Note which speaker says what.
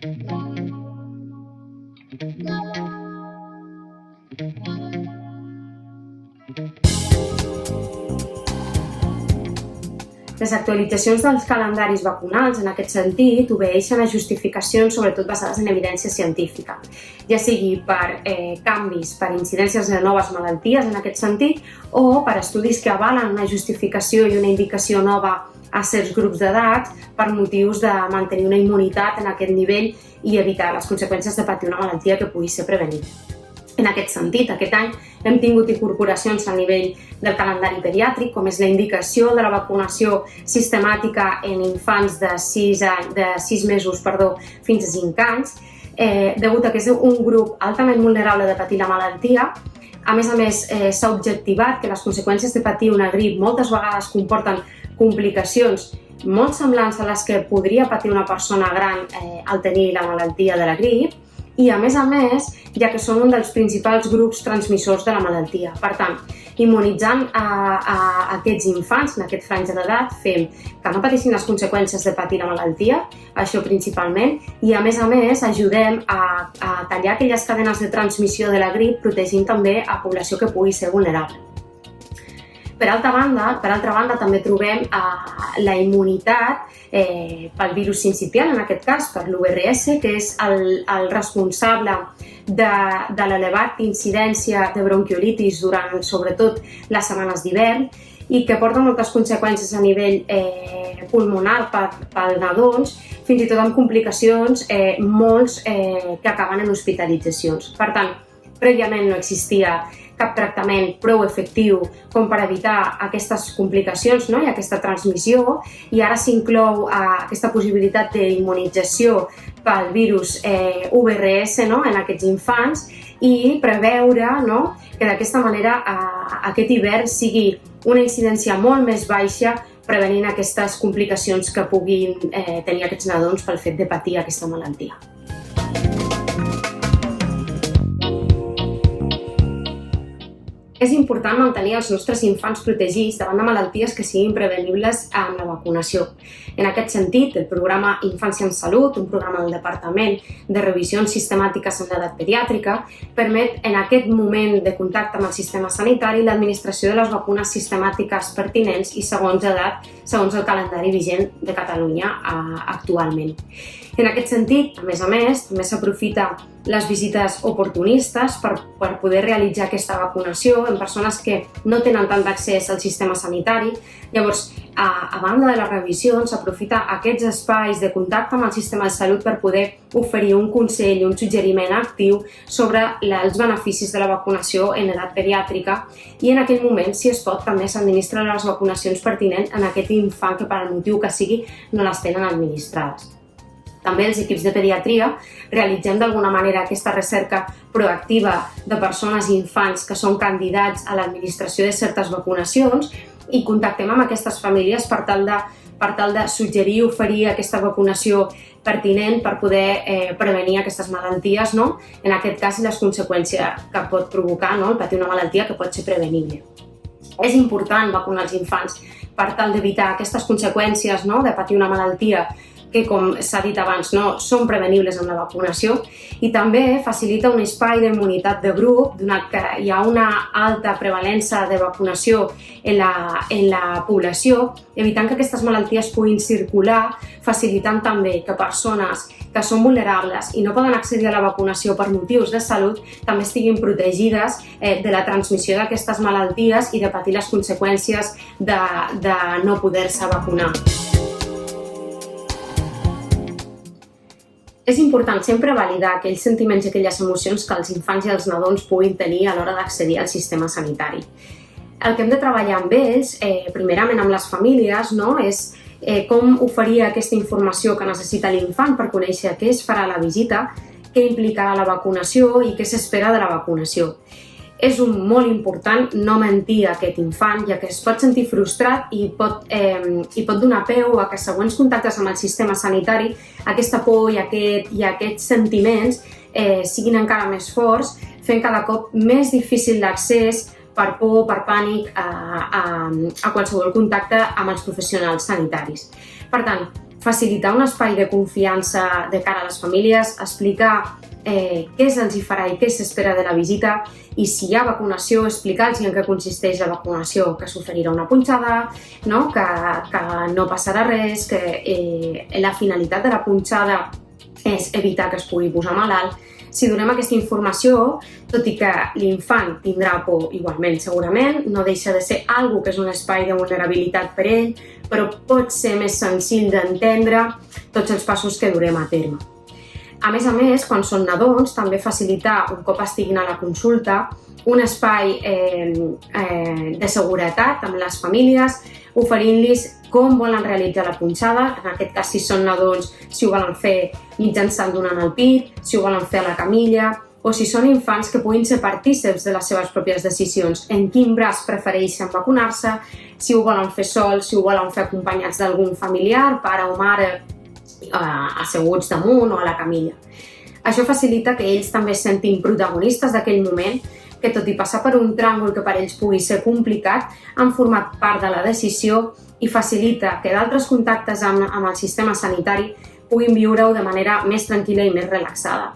Speaker 1: Les actualitzacions dels calendaris vacunals, en aquest sentit, obeeixen a justificacions sobretot basades en evidència científica, ja sigui per canvis, per incidències de noves malalties en aquest sentit, o per estudis que avalen una justificació i una indicació nova a certs grups d'edat per motius de mantenir una immunitat en aquest nivell i evitar les conseqüències de patir una malaltia que pugui ser prevenida. En aquest sentit, aquest any hem tingut incorporacions a nivell del calendari pediàtric, com és la indicació de la vacunació sistemàtica en infants de 6 mesos fins a 5 anys, degut a que és un grup altament vulnerable de patir la malaltia. A més, s'ha objectivat que les conseqüències de patir una grip moltes vegades comporten complicacions molt semblants a les que podria patir una persona gran al tenir la malaltia de la grip, i a més, ja que són un dels principals grups transmissors de la malaltia. Per tant, immunitzant a aquests infants en aquest franja d'edat, fem que no patissin les conseqüències de patir la malaltia, això principalment, i a més ajudem a tallar aquelles cadenes de transmissió de la grip, protegint també a població que pugui ser vulnerable. Per altra banda, també trobem la immunitat pel virus sincicial, en aquest cas per l'UVRS, que és el responsable de l'elevat incidència de bronquiolitis durant, sobretot, les setmanes d'hivern i que porta moltes conseqüències a nivell pulmonar pels nadons, fins i tot amb complicacions molts que acaben en hospitalitzacions. Per tant, prèviament no existia cap tractament prou efectiu com per evitar aquestes complicacions i aquesta transmissió, i ara s'inclou aquesta possibilitat d'immunització pel virus UVRS en aquests infants i preveure que d'aquesta manera aquest hivern sigui una incidència molt més baixa, prevenint aquestes complicacions que puguin tenir aquests nadons pel fet de patir aquesta malaltia. És important mantenir els nostres infants protegits davant de malalties que siguin prevenibles amb la vacunació. En aquest sentit, el programa Infància en Salut, un programa del Departament de Revisions Sistemàtiques en l'edat pediàtrica, permet en aquest moment de contacte amb el sistema sanitari l'administració de les vacunes sistemàtiques pertinents i segons edat, segons el calendari vigent de Catalunya actualment. En aquest sentit, a més, també s'aprofita les visites oportunistes per poder realitzar aquesta vacunació en persones que no tenen tant d'accés al sistema sanitari. Llavors, a banda de les revisions, s'aprofita aquests espais de contacte amb el sistema de salut per poder oferir un consell i un suggeriment actiu sobre els beneficis de la vacunació en edat pediàtrica i en aquell moment, si es pot, també s'administren les vacunacions pertinents en aquest infant que per al motiu que sigui no les tenen administrades. També els equips de pediatria realitzem d'alguna manera aquesta recerca proactiva de persones i infants que són candidats a l'administració de certes vacunacions i contactem amb aquestes famílies per tal de suggerir i oferir aquesta vacunació pertinent per poder prevenir aquestes malalties, en aquest cas les conseqüències que pot provocar el patir una malaltia que pot ser prevenible. És important vacunar els infants per tal d'evitar aquestes conseqüències de patir una malaltia que, com s'ha dit abans, són prevenibles amb la vacunació, i també facilita un espai d'immunitat de grup, donat que hi ha una alta prevalença de vacunació en la població, evitant que aquestes malalties puguin circular, facilitant també que persones que són vulnerables i no poden accedir a la vacunació per motius de salut també estiguin protegides de la transmissió d'aquestes malalties i de patir les conseqüències de no poder-se vacunar. És important sempre validar aquells sentiments i aquelles emocions que els infants i els nadons puguin tenir a l'hora d'accedir al sistema sanitari. El que hem de treballar amb ells, primerament amb les famílies, és com oferir aquesta informació que necessita l'infant per conèixer què es farà a la visita, què implicarà la vacunació i què s'espera de la vacunació. És molt important no mentir a aquest infant, ja que es pot sentir frustrat i pot donar peu a que següents contactes amb el sistema sanitari aquesta por i aquests sentiments siguin encara més forts, fent cada cop més difícil l'accés per por, per pànic a qualsevol contacte amb els professionals sanitaris. Per tant, facilitar un espai de confiança de cara a les famílies, explicar què se'ls farà i què s'espera de la visita, i si hi ha vacunació, explicar-los en què consisteix la vacunació, que s'oferirà una punxada, no? Que no passarà res, que la finalitat de la punxada és evitar que es pugui posar malalt. Si donem aquesta informació, tot i que l'infant tindrà por igualment segurament, no deixa de ser algo que és un espai de vulnerabilitat per ell, però pot ser més senzill d'entendre tots els passos que durem a terme. A més, quan són nadons, també facilitar, un cop estiguin a la consulta, un espai de seguretat amb les famílies, oferint-los com volen realitzar la punxada, en aquest cas si són nadons, si ho volen fer mitjançant donant el pit, si ho volen fer a la camilla, o si són infants que puguin ser partíceps de les seves pròpies decisions, en quin braç prefereixen vacunar-se, si ho volen fer sols, si ho volen fer acompanyats d'algun familiar, pare o mare, asseguts damunt o a la camilla. Això facilita que ells també es sentin protagonistes d'aquell moment, que tot i passar per un tràngol que per ells pugui ser complicat, han format part de la decisió i facilita que d'altres contactes amb el sistema sanitari puguin viure-ho de manera més tranquil·la i més relaxada.